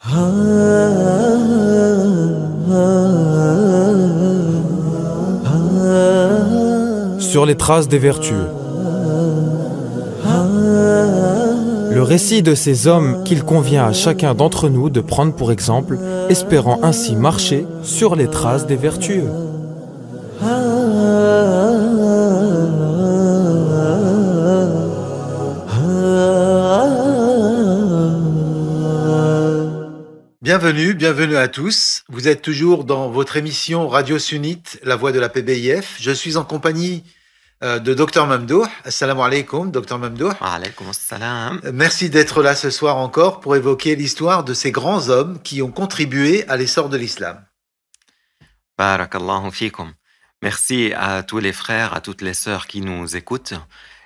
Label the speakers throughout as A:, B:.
A: Sur les traces des vertueux. Le récit de ces hommes qu'il convient à chacun d'entre nous de prendre pour exemple, espérant ainsi marcher sur les traces des vertueux.
B: Bienvenue à tous. Vous êtes toujours dans votre émission Radio Sunnite, la voix de la PBIF. Je suis en compagnie de Dr Mamdouh. Assalamu alaikum, Dr Mamdouh.
C: Wa alaykoum assalam.
B: Merci d'être là ce soir encore pour évoquer l'histoire de ces grands hommes qui ont contribué à l'essor de l'islam.
C: Barakallahu fikum. Merci à tous les frères, à toutes les sœurs qui nous écoutent.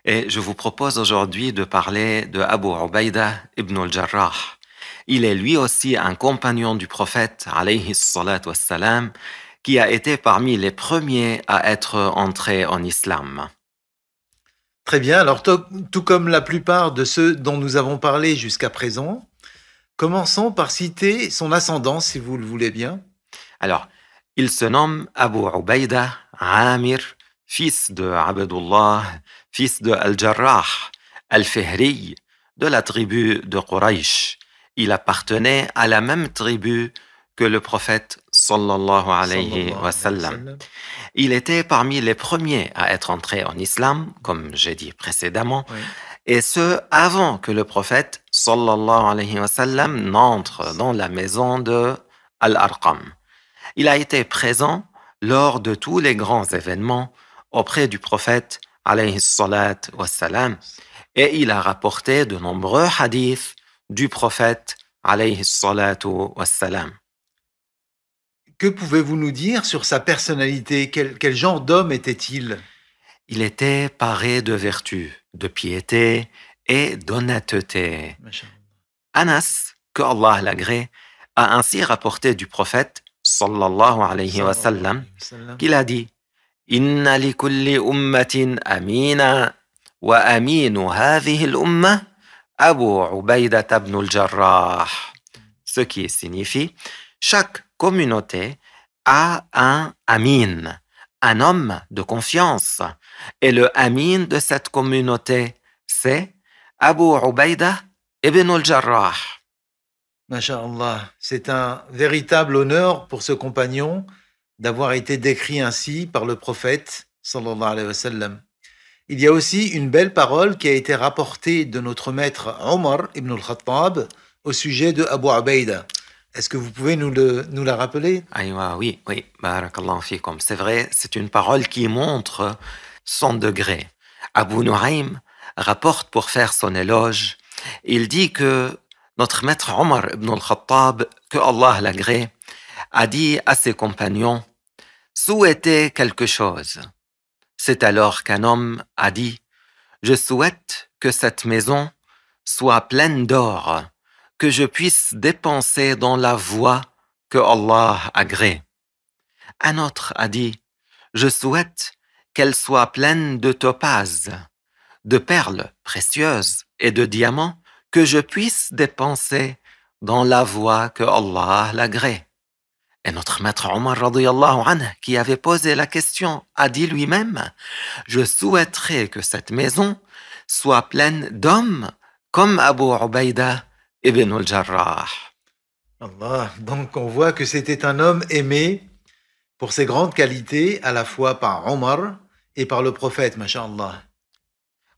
C: Et je vous propose aujourd'hui de parler de Abu Ubaïda ibn al-Jarrah. Il est lui aussi un compagnon du prophète, alayhi salatu wassalam, qui a été parmi les premiers à être entré en islam.
B: Très bien, alors tout comme la plupart de ceux dont nous avons parlé jusqu'à présent, commençons par citer son ascendance, si vous le voulez bien.
C: Alors, il se nomme Abu Ubaïda Amir, fils de Abdullah, fils de Al-Jarrah, Al-Fihri, de la tribu de Quraysh. Il appartenait à la même tribu que le prophète sallallahu alayhi wa sallam. Il était parmi les premiers à être entré en islam, comme j'ai dit précédemment, oui. Et ce, avant que le prophète sallallahu alayhi wa sallam n'entre dans la maison de Al-Arqam. Il a été présent lors de tous les grands événements auprès du prophète alayhi salatu wa sallam, et il a rapporté de nombreux hadiths du prophète alayhi salatu wassalam.
B: Que pouvez-vous nous dire sur sa personnalité? Quel genre d'homme était-il?
C: Il était paré de vertu, de piété et d'honnêteté. Anas, que Allah l'agrée, a ainsi rapporté du prophète sallallahu alayhi wa sallam qu'il a dit: Inna li kulli ummatin amina wa aminu hadhihi al-ummah Abu Ubaïda ibn al-Jarrah, ce qui signifie chaque communauté a un amin, un homme de confiance, et le amin de cette communauté, c'est Abu Ubaïda ibn al-Jarrah.
B: Masha'Allah, c'est un véritable honneur pour ce compagnon d'avoir été décrit ainsi par le prophète sallallahu alayhi wa sallam. Il y a aussi une belle parole qui a été rapportée de notre maître Omar ibn al-Khattab au sujet de Abu Ubaïda. Est-ce que vous pouvez nous la rappeler?
C: Oui, barakallahu fikum. C'est vrai, c'est une parole qui montre son degré. Abu Nu'aym rapporte pour faire son éloge. Il dit que notre maître Omar ibn al-Khattab, que Allah l'agrée, a dit à ses compagnons: souhaitez quelque chose. C'est alors qu'un homme a dit: je souhaite que cette maison soit pleine d'or, que je puisse dépenser dans la voie que Allah agrée. Un autre a dit: je souhaite qu'elle soit pleine de topazes, de perles précieuses et de diamants, que je puisse dépenser dans la voie que Allah l'agrée. Et notre maître Omar radiyallahu anhu, qui avait posé la question, a dit lui-même: je souhaiterais que cette maison soit pleine d'hommes comme Abu Ubaïda ibn al-Jarrah.
B: Allah, donc on voit que c'était un homme aimé pour ses grandes qualités, à la fois par Omar et par le prophète, masha'Allah.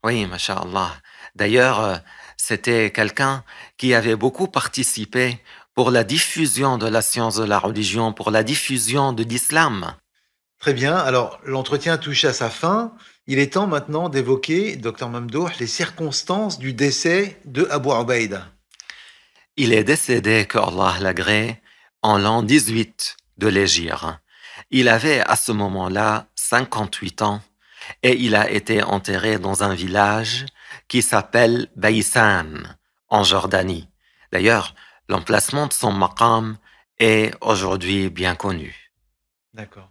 C: Oui, masha'Allah. D'ailleurs, c'était quelqu'un qui avait beaucoup participé pour la diffusion de la science de la religion, pour la diffusion de l'islam.
B: Très bien, alors l'entretien touche à sa fin. Il est temps maintenant d'évoquer, Dr Mamdouh, les circonstances du décès de Abu Ubaïda.
C: Il est décédé, que Allah l'agrée, en l'an 18 de l'Hégire. Il avait à ce moment-là 58 ans et il a été enterré dans un village qui s'appelle Baïsan, en Jordanie. D'ailleurs, l'emplacement de son maqam est aujourd'hui bien connu.
B: D'accord.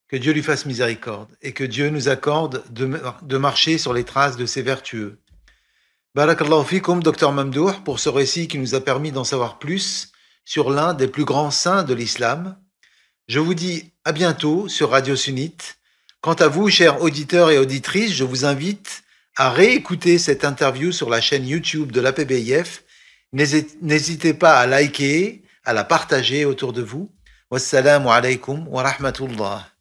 B: Que Dieu lui fasse miséricorde et que Dieu nous accorde de marcher sur les traces de ses vertueux. Barakallahu fikum, Dr Mamdouh, pour ce récit qui nous a permis d'en savoir plus sur l'un des plus grands saints de l'islam. Je vous dis à bientôt sur Radio Sunnite. Quant à vous, chers auditeurs et auditrices, je vous invite à réécouter cette interview sur la chaîne YouTube de l'APBIF. N'hésitez pas à liker, à la partager autour de vous. Wassalamu alaikum wa rahmatullah.